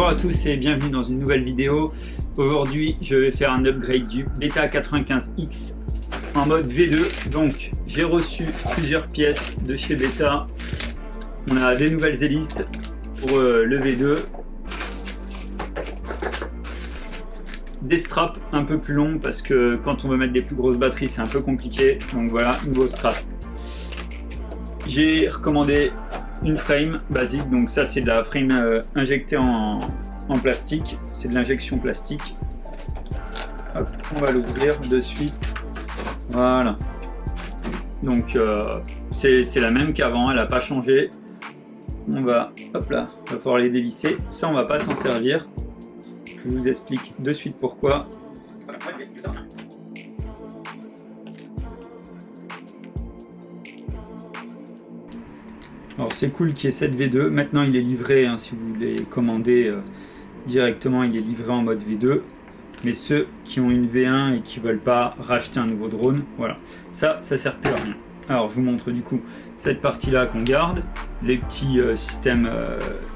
Bonjour à tous et bienvenue dans une nouvelle vidéo. Aujourd'hui je vais faire un upgrade du Beta 95X en mode V2. Donc j'ai reçu plusieurs pièces de chez Beta. On a des nouvelles hélices pour le V2. Des straps un peu plus longs parce que quand on veut mettre des plus grosses batteries c'est un peu compliqué. Donc voilà, nouveau strap. J'ai recommandé une frame basique, donc ça c'est de la frame injectée en plastique, c'est de l'injection plastique. Hop, on va l'ouvrir de suite. Voilà. Donc c'est la même qu'avant, elle n'a pas changé. On va, hop là, il va falloir les dévisser. Ça on va pas s'en servir. Je vous explique de suite pourquoi. Alors c'est cool qu'il y ait cette V2, maintenant il est livré, hein, si vous voulez commander directement, il est livré en mode V2. Mais ceux qui ont une V1 et qui ne veulent pas racheter un nouveau drone, voilà, ça sert plus à rien. Alors je vous montre du coup cette partie là qu'on garde, les petits systèmes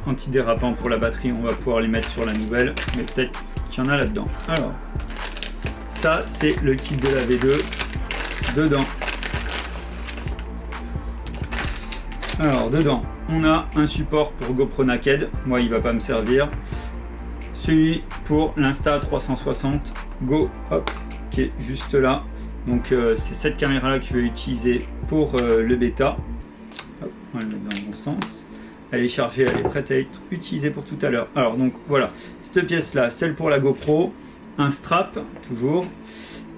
antidérapants pour la batterie, on va pouvoir les mettre sur la nouvelle, mais peut-être qu'il y en a là-dedans. Alors, ça c'est le kit de la V2, dedans. Alors dedans, on a un support pour GoPro Naked, moi il va pas me servir. Celui pour l'Insta360 Go, hop, qui est juste là. Donc c'est cette caméra là que je vais utiliser pour le bêta. Hop, on va le mettre dans le bon sens. Elle est chargée, elle est prête à être utilisée pour tout à l'heure. Alors donc voilà, cette pièce là, celle pour la GoPro, un strap toujours.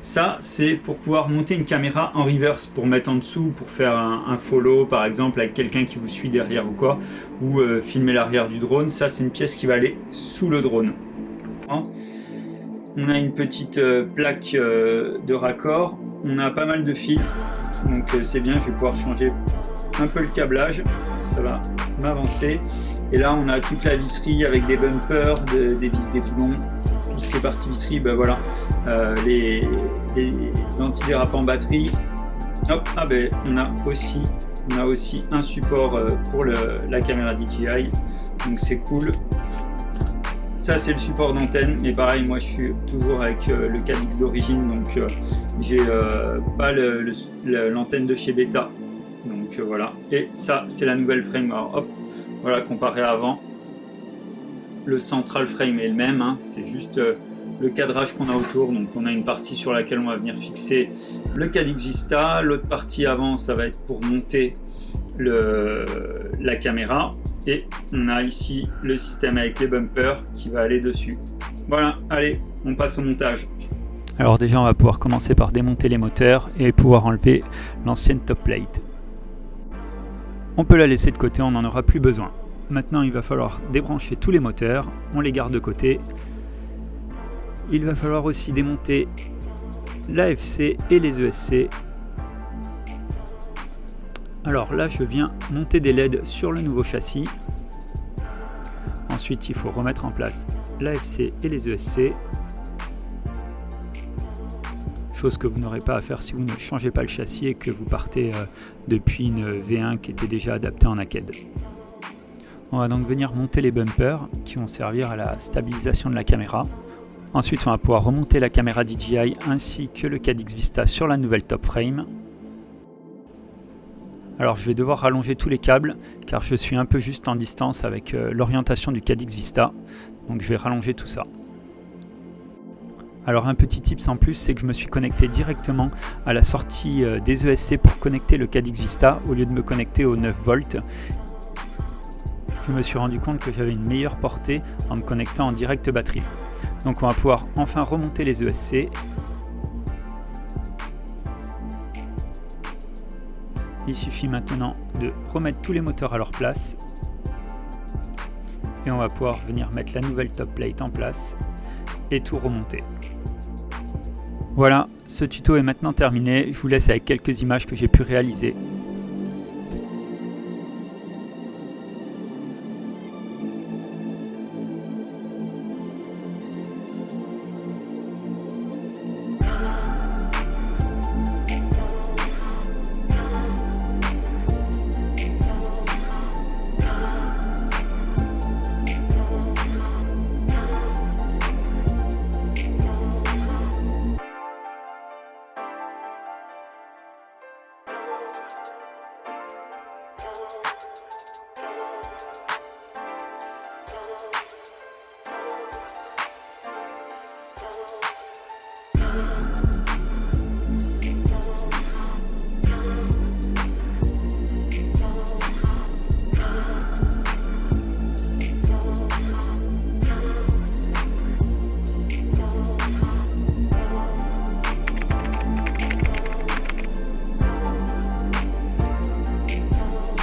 Ça, c'est pour pouvoir monter une caméra en reverse, pour mettre en dessous, pour faire un follow, par exemple, avec quelqu'un qui vous suit derrière ou quoi, ou filmer l'arrière du drone. Ça, c'est une pièce qui va aller sous le drone. On a une petite plaque de raccord. On a pas mal de fils, donc c'est bien, je vais pouvoir changer un peu le câblage. Ça va m'avancer. Et là, on a toute la visserie avec des bumpers, des vis, des boulons. Tout ce qui est partie visserie, ben voilà, les antidérapants batterie. Hop, ah ben on a aussi un support pour la caméra DJI, donc c'est cool. Ça c'est le support d'antenne, mais pareil, moi je suis toujours avec le Caddx d'origine, donc j'ai pas l'antenne de chez Beta, donc voilà. Et ça c'est la nouvelle frame. Alors hop, voilà, comparé à avant. Le central frame est le même, hein, c'est juste le cadrage qu'on a autour. Donc on a une partie sur laquelle on va venir fixer le Caddx Vista, l'autre partie avant ça va être pour monter la caméra, et on a ici le système avec les bumpers qui va aller dessus. Voilà, allez, on passe au montage. Alors déjà on va pouvoir commencer par démonter les moteurs et pouvoir enlever l'ancienne top plate. On peut la laisser de côté, on n'en aura plus besoin. Maintenant, il va falloir débrancher tous les moteurs, on les garde de côté. Il va falloir aussi démonter l'AFC et les ESC. Alors là, je viens monter des LED sur le nouveau châssis. Ensuite, il faut remettre en place l'AFC et les ESC. Chose que vous n'aurez pas à faire si vous ne changez pas le châssis et que vous partez depuis une V1 qui était déjà adaptée en naked. On va donc venir monter les bumpers qui vont servir à la stabilisation de la caméra. Ensuite, on va pouvoir remonter la caméra DJI ainsi que le Caddx Vista sur la nouvelle top frame. Alors je vais devoir rallonger tous les câbles car je suis un peu juste en distance avec l'orientation du Caddx Vista. Donc je vais rallonger tout ça. Alors un petit tips en plus, c'est que je me suis connecté directement à la sortie des ESC pour connecter le Caddx Vista au lieu de me connecter au 9 volts. Je me suis rendu compte que j'avais une meilleure portée en me connectant en direct batterie. Donc on va pouvoir enfin remonter les ESC. Il suffit maintenant de remettre tous les moteurs à leur place. Et on va pouvoir venir mettre la nouvelle top plate en place et tout remonter. Voilà, ce tuto est maintenant terminé. Je vous laisse avec quelques images que j'ai pu réaliser.